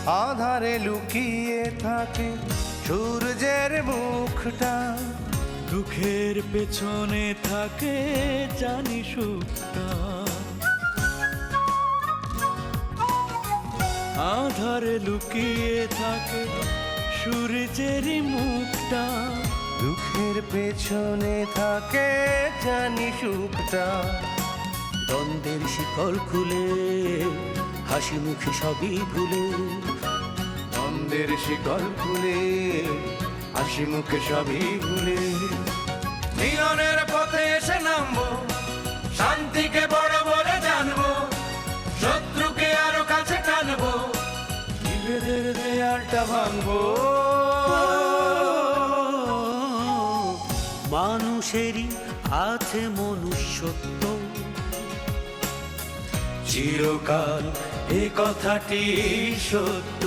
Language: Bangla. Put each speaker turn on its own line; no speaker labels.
আধারে লুকিয়ে থাকে সূর্যের মুখটা,
দুঃখের পেছনে থাকে জানি সুখটা। আধারে লুকিয়ে থাকে সূর্যের মুখটা,
দুঃখের পেছনে থাকে জানি সুখটা।
দ্বন্দ্বের শিকল খুলে হাসি মুখে সবই ভুলে,
দ্বন্দ্বের শিকল খুলে হাসি মুখে সবই ভুলে, মিলনের পথে এসে নামবো, শান্তিকে বড় বলে জানবো, শত্রুকে আরো কাছে টানবো, বিভেদের দেয়ালটা ভাঙবো।
মানুষেরই আছে মনুষ্যত্ব,
চিরকাল এ কথাটি সত্য।